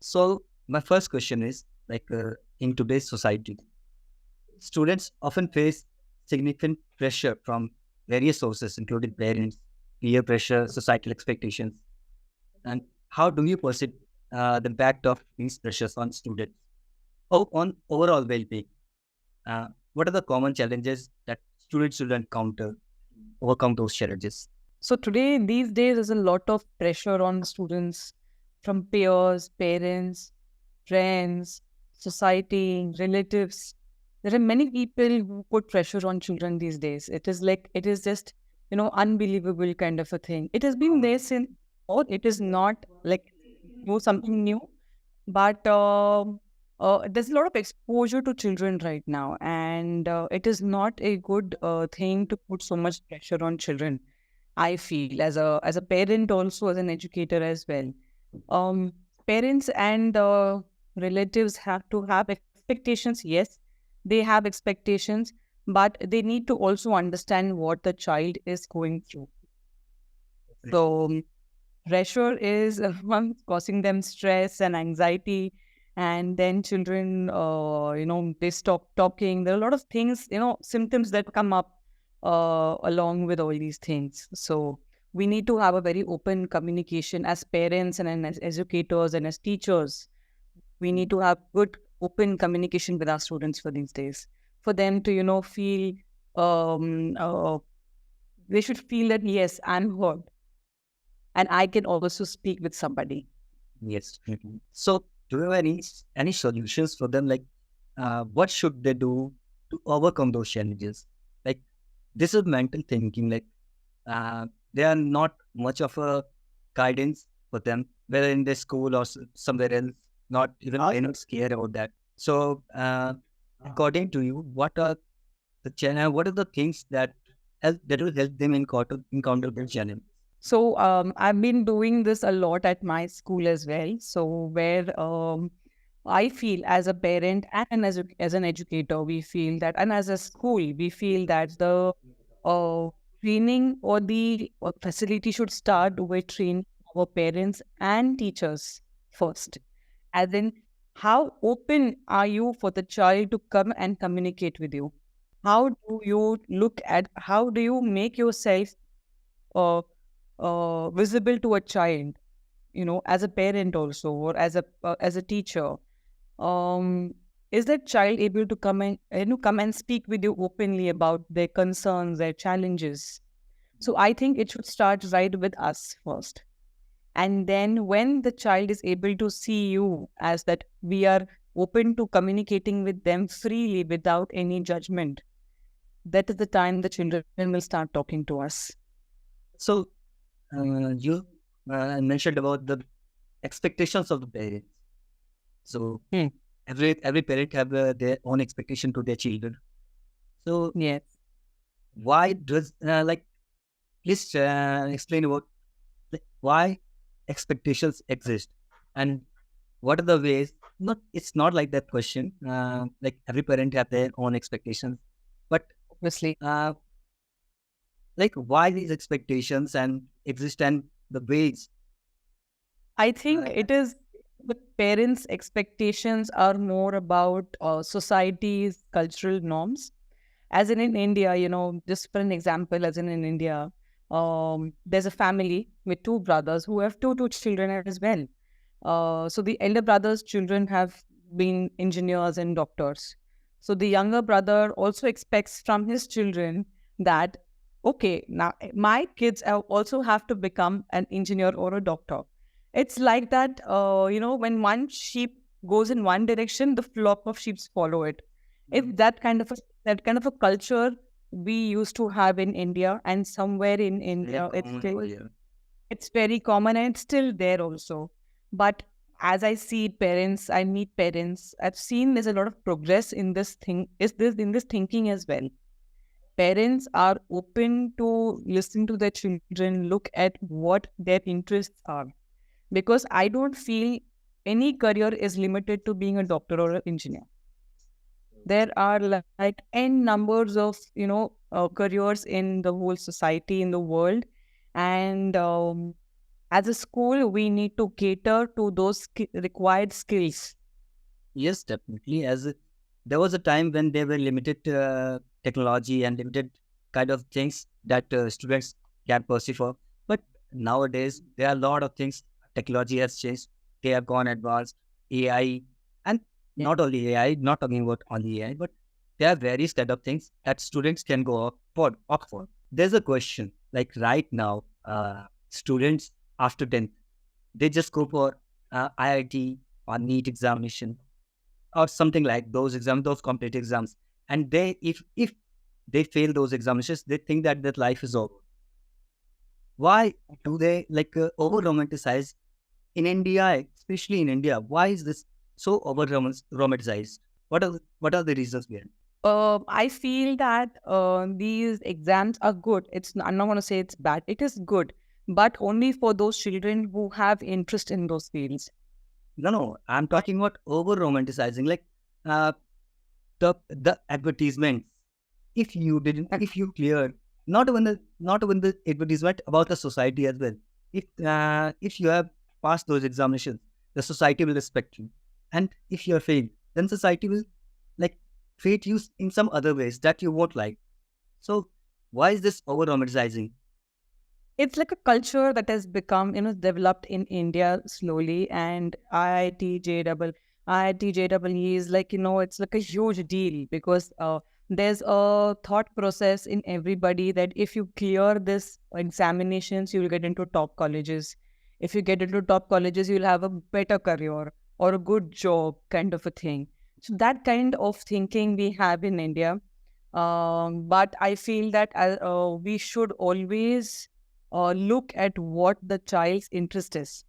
So my first question is in today's society, students often face significant pressure from various sources, including parents, peer pressure, societal expectations. And how do you perceive the impact of these pressures on students or on overall well-being? What are the common challenges that students should encounter, overcome those challenges? So today, these days, there's a lot of pressure on students from peers, parents, friends, society, relatives. There are many people who put pressure on children these days. It is just, unbelievable kind of a thing. It has been there since, or it is not like something new, but there's a lot of exposure to children right now, and it is not a good thing to put so much pressure on children. I feel as a parent, also as an educator as well. Um, Parents and relatives have to have expectations. Yes, they have expectations, but they need to also understand what the child is going through. So pressure is one causing them stress and anxiety, and then children, they stop talking. There are a lot of things, symptoms that come up along with all these things. So we need to have a very open communication as parents and as educators and as teachers. We need to have good open communication with our students for these days, for them to feel, um, uh, they should feel that yes, I'm heard and I can also speak with somebody. Yes. Mhm. So, do you have any solutions for them? What should they do to overcome those challenges? Like, this is mental thinking. They are not much of a guidance for them, whether in their school or somewhere else. Not even parents care about that. So, according to you, what are the things that will help them encounter the challenge? So I've been doing this a lot at my school as well. So where I feel as a parent and as an educator, we feel that, and as a school, we feel that the uh, training or the facility should start with training our parents and teachers first. As in, how open are you for the child to come and communicate with you? How do you look at, how do you make yourself uh, visible to a child, as a parent also, or as a teacher? um is that child able to come and come and speak with you openly about their concerns, their challenges? So I think it should start right with us first, and then when the child is able to see you as that we are open to communicating with them freely without any judgment, that is the time the children will start talking to us. So, you mentioned about the expectations of the parents. So Hmm. every parent have their own expectation to their children. So Yes. why does please explain about why expectations exist and what are the ways? Not it's not like that question. Like every parent have their own expectations, but Obviously, uh, like why these expectations and exist and the ways. I think Uh, it is the parents' expectations are more about society's cultural norms. As in India, just for an example, as in India, there's a family with two brothers who have two children as well. So the elder brother's children have been engineers and doctors. So the younger brother also expects from his children that, okay, now my kids also have to become an engineer or a doctor. It's like that, when one sheep goes in one direction, the flock of sheep follow it. It's that kind of a culture we used to have in India, and somewhere in very India, common over here. it's very common and it's still there also. But as I see parents, I meet parents, I've seen there's a lot of progress in this thing, is this in this thinking as well. Parents are open to listen to their children, look at what their interests are. Because I don't feel any career is limited to being a doctor or an engineer. There are like n numbers of careers in the whole society, in the world. And As a school, we need to cater to those required skills. Yes, definitely. There was a time when there were limited technology and limited kind of things that students can pursue for. But nowadays, there are a lot of things. Technology has changed. They have gone advanced. AI, and not only AI, not talking about only AI, but there are various kind of things that students can go opt for. There's a question like right now, students after 10th, they just go for IIT or NEET examination or something like those exams, those competitive exams. And if they fail those examinations, they think that their life is over. Why do they over romanticize in India, especially in India? Why is this so over romanticized? What are the reasons behind? I feel that these exams are good. I'm not going to say it's bad. It is good, but only for those children who have interest in those fields. No, I'm talking about over romanticizing, like uh, the advertisements. If you cleared, not even the advertisement about the society as well. If you have passed those examinations, the society will respect you, and if you are failed, then society will like treat you in some other ways that you won't like. So why is this over romanticizing? It's like a culture that has become, developed in India slowly, and IIT JEE is like, it's like a huge deal because there's a thought process in everybody that if you clear this examinations, you'll get into top colleges. If you get into top colleges, you'll have a better career or a good job, kind of a thing. So that kind of thinking we have in India. But I feel that we should always look at what the child's interest is.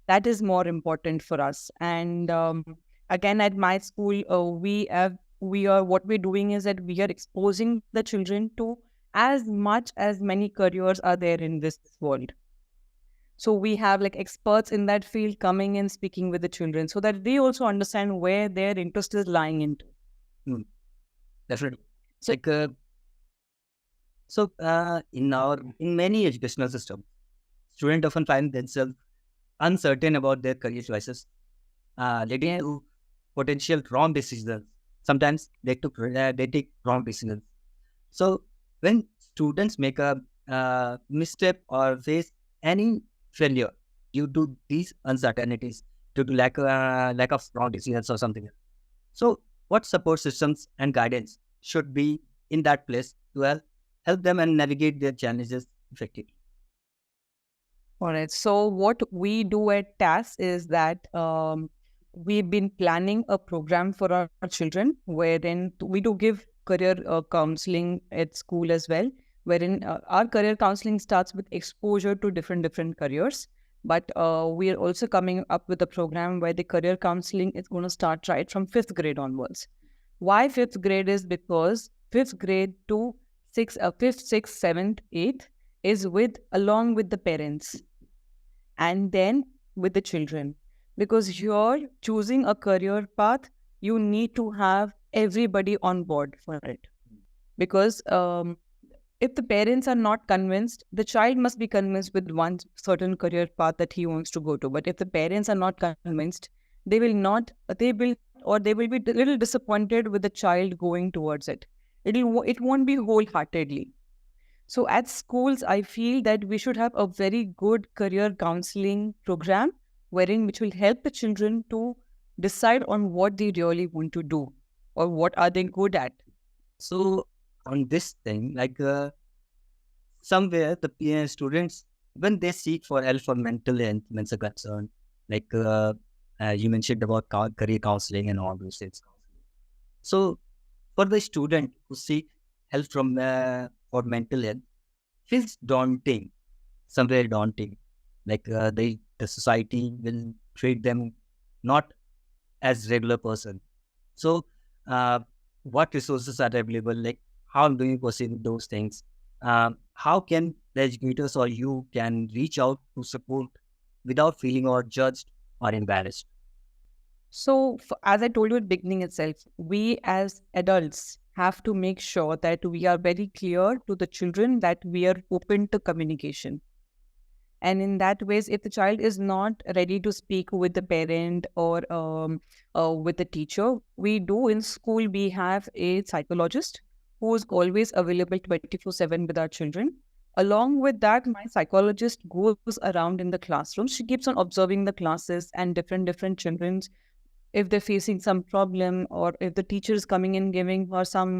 That is more important for us. And again, at my school, we are what we're doing is that we are exposing the children to as much as many careers are there in this world. So we have like experts in that field coming and speaking with the children so that they also understand where their interest is lying into. Hmm, definitely. So Like in many educational systems, students often find themselves uncertain about their career choices, leading yes, to potential wrong decisions. Sometimes they take wrong decisions. So when students make a misstep or face any failure due to these uncertainties, due to lack of wrong decisions or something, so what support systems and guidance should be in that place to help them and navigate their challenges effectively? all right. So what we do at TAS is that we've been planning a program for our children wherein we do give career counseling at school as well, wherein our career counseling starts with exposure to different careers. But we are also coming up with a program where the career counseling is going to start right from fifth grade onwards. Why fifth grade is because fifth grade to fifth, sixth, seventh, eighth is with along with the parents and then with the children. Because you're choosing a career path, you need to have everybody on board for it. Because if the parents are not convinced, the child must be convinced with one certain career path that he wants to go to. But if the parents are not convinced, they will not, they will, or they will be a little disappointed with the child going towards it. It won't be wholeheartedly. So at schools, I feel that we should have a very good career counseling program wherein which will help the children to decide on what they really want to do or what are they good at. So on this thing, somewhere the students, when they seek for help for mental health when it's a concern, like you mentioned about career counseling and all those things. So for the student who seek help from for mental health, feels daunting, somewhere daunting. Like the society will treat them not as regular person. So what resources are available? Like how do you proceed with those things? How can the educators or you can reach out to support without feeling or judged or embarrassed? So, as I told you at the beginning itself, we as adults have to make sure that we are very clear to the children that we are open to communication. And in that ways, if the child is not ready to speak with the parent or with the teacher, we do in school, we have a psychologist who is always available 24/7 with our children. Along with that, my psychologist goes around in the classroom. She keeps on observing the classes and different children, if they're facing some problem, or if the teacher is coming in giving her some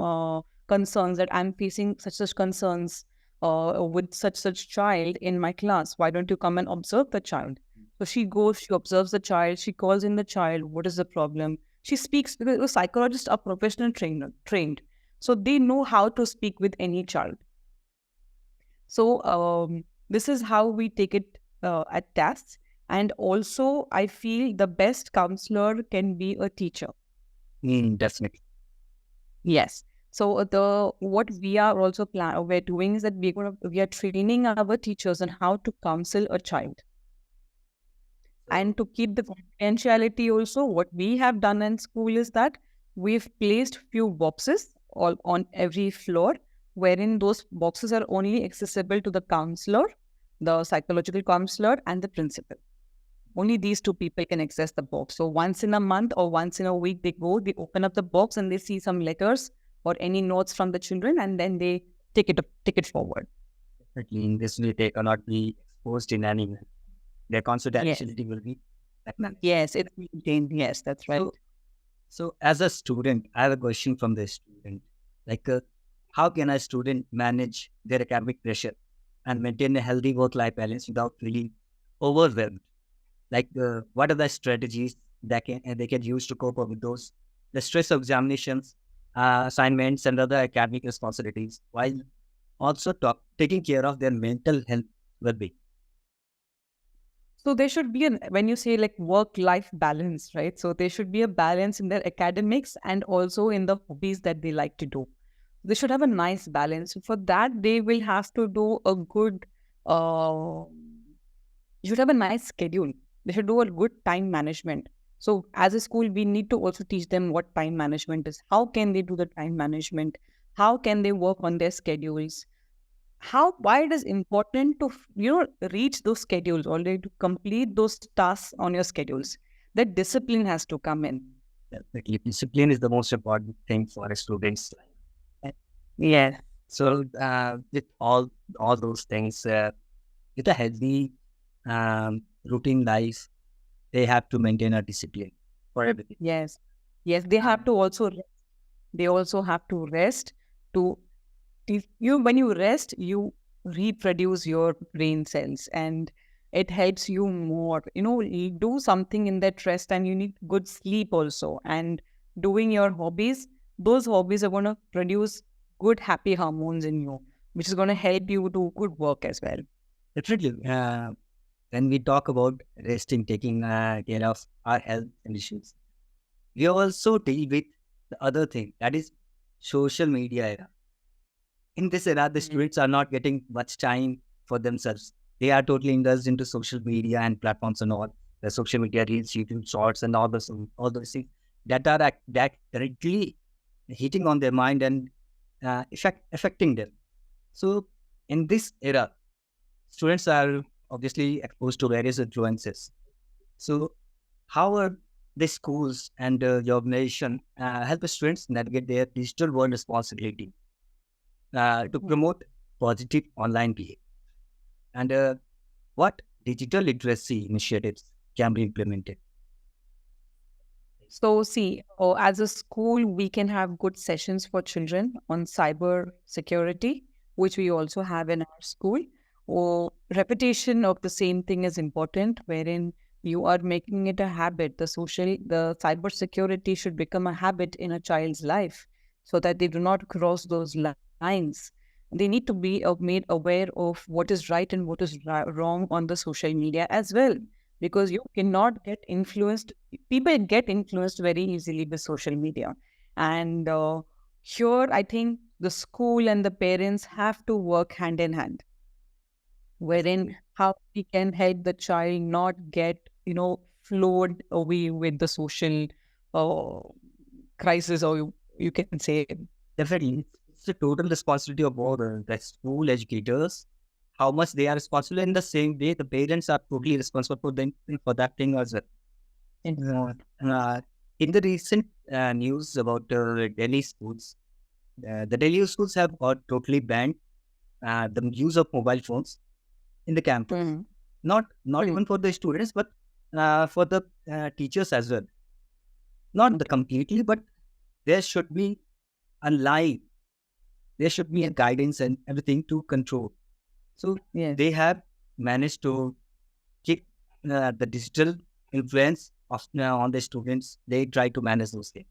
concerns that I'm facing such concerns with such child in my class. Why don't you come and observe the child? So she goes, she observes the child, she calls in the child, what is the problem? She speaks, because the psychologists are professional trained. So they know how to speak with any child. So this is how we take it at TAS. And also, I feel the best counselor can be a teacher. Definitely. Yes. So the what we are also we're doing is that we are training our teachers on how to counsel a child. And to keep the confidentiality also, what we have done in school is that we've placed few boxes all on every floor, wherein those boxes are only accessible to the counselor, the psychological counselor, and the principal. Only these two people can access the box. So once in a month or once in a week, they open up the box and they see some letters or any notes from the children, and then they take it forward. Definitely. In this way, they cannot be exposed in any way. Their Yes. confidentiality will be acknowledged. Yes, it's maintained. Yes, that's right. So as a student, I have a question from the student. Like, how can a student manage their academic pressure and maintain a healthy work-life balance without feeling overwhelmed? Like, what are the strategies that they can use to cope up with the stress of examinations, assignments, and other academic responsibilities, while also taking care of their mental health well-being? So there should be when you say like work-life balance, right? So there should be a balance in their academics and also in the hobbies that they like to do. They should have a nice balance. For that, they will have to do a good, you should have a nice schedule. They should do a good time management. So as a school, we need to also teach them what time management is. How can they do the time management? How can they work on their schedules? Why it is important to reach those schedules, or to complete those tasks on your schedules. That discipline has to come in. Definitely, discipline is the most important thing for a student's life. Yeah. So, with all those things, with a healthy routine life, they have to maintain a discipline for everything. Yes. They have to also rest. They also have to rest to when you rest, you reproduce your brain cells, and it helps you more. You do something in that rest, and you need good sleep also. And doing your hobbies, those hobbies are going to produce good, happy hormones in you, which is going to help you do good work as well. Definitely. When we talk about resting, taking care of our health conditions, we also deal with the other thing, that is social media era. In this era, the students are not getting much time for themselves. They are totally indulged into social media and platforms and all. The social media reels, YouTube shorts, and all those things that are that directly hitting on their mind and affecting them. So in this era, students are obviously exposed to various influences. So how are the schools and your organization help the students navigate their digital world responsibility to promote positive online behavior? And what digital literacy initiatives can be implemented? So, see, as a school, we can have good sessions for children on cyber security, which we also have in our school. Or repetition of the same thing is important, wherein you are making it a habit. The cyber security should become a habit in a child's life, so that they do not cross those lines. They need to be made aware of what is right and what is wrong on the social media as well, because you cannot get influenced. People get influenced very easily with social media. And here, I think the school and the parents have to work hand in hand, wherein how we can help the child not get, flowed away with the social uh, crisis, or you can say. Definitely, it's a total responsibility of all the school educators how much they are responsible. In the same way, the parents are totally responsible for them for that thing as well. In the recent news about Delhi schools, the Delhi schools have got totally banned the use of mobile phones in the campus. Mm. Not even for the students, but for the teachers as well. Not the completely, but there should be a line. There should be a guidance and everything to control. So Yes. they have managed to keep the digital influence of on the students. They try to manage those things.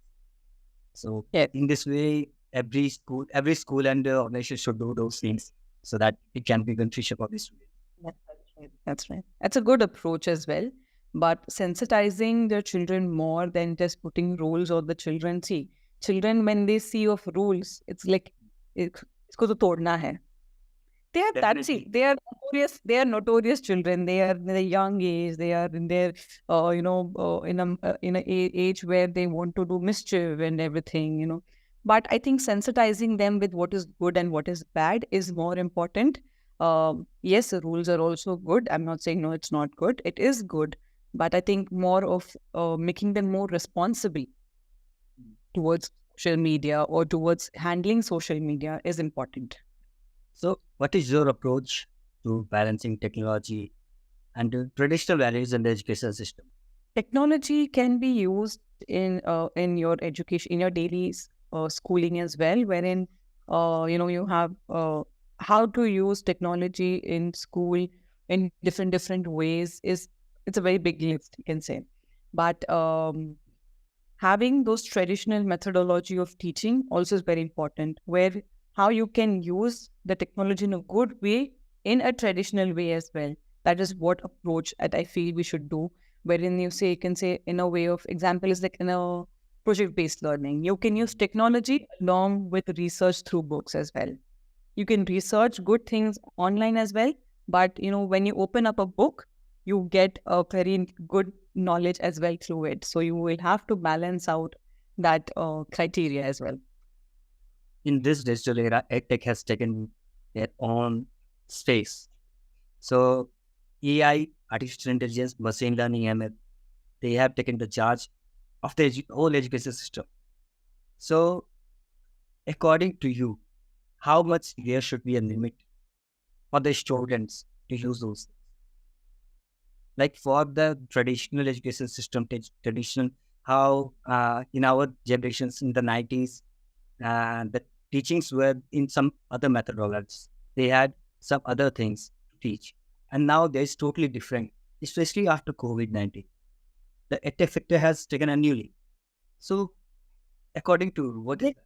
So Yes. in this way, every school and organization should do those things so that it can be beneficial for the students. That's right. That's right. That's a good approach as well. But sensitizing the children more than just putting rules on the children. See, children, when they see of rules, it's like, isko to todna hai. They are that's Definitely. it. They are notorious children. They are in a young age. They are in their, in a age where they want to do mischief and everything. But I think sensitizing them with what is good and what is bad is more important. Yes, the rules are also good. I'm not saying no, it's not good. It is good, but I think more of making them more responsible towards social media or towards handling social media is important. So, what is your approach to balancing technology and traditional values in the education system? Technology can be used in your education, in your daily schooling as well, wherein you have how to use technology in school in different ways is it's a very big list, you can say. But having those traditional methodology of teaching also is very important, where how you can use the technology in a good way in a traditional way as well. That is what approach that I feel we should do, wherein you can say in a way of example is like in a project based learning, you can use technology along with research through books as well. You can research good things online as well, but when you open up a book, you get a very good knowledge as well through it, so you will have to balance out that criteria as well. In this digital era, EdTech has taken their own space. So, AI, artificial intelligence, machine learning, ML, they have taken the charge of the whole education system. So, according to you, how much there should be a limit for the students to use those? Like for the traditional education system, traditional, how in our generations in the 90s, the teachings were in some other methodologies. They had some other things to teach. And now there's totally different, especially after COVID-19. The EdTech sector has taken a new leap. So, according to what is that?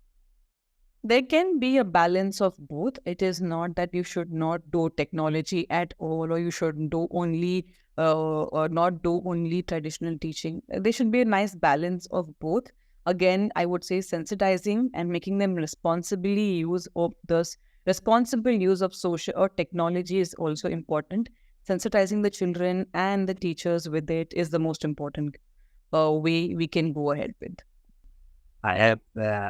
There can be a balance of both. It is not that you should not do technology at all, or you should do only or not do only traditional teaching. There should be a nice balance of both. Again, I would say sensitizing and making them responsibly use of this responsible use of social or technology is also important. Sensitizing the children and the teachers with it is the most important way we can go ahead with. I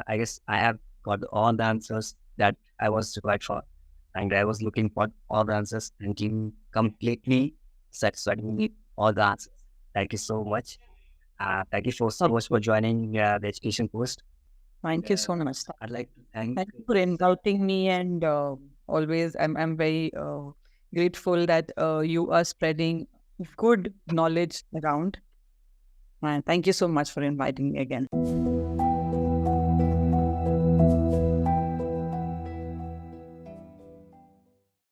guess I have got all the answers that I was required for. And I was looking for all the answers and you completely satisfied me all the answers. Thank you so much. Thank you so much for joining the Education Post. Thank you so much. I'd like to thank Thank you for inviting me, and always I'm very grateful that you are spreading good knowledge around. And thank you so much for inviting me again.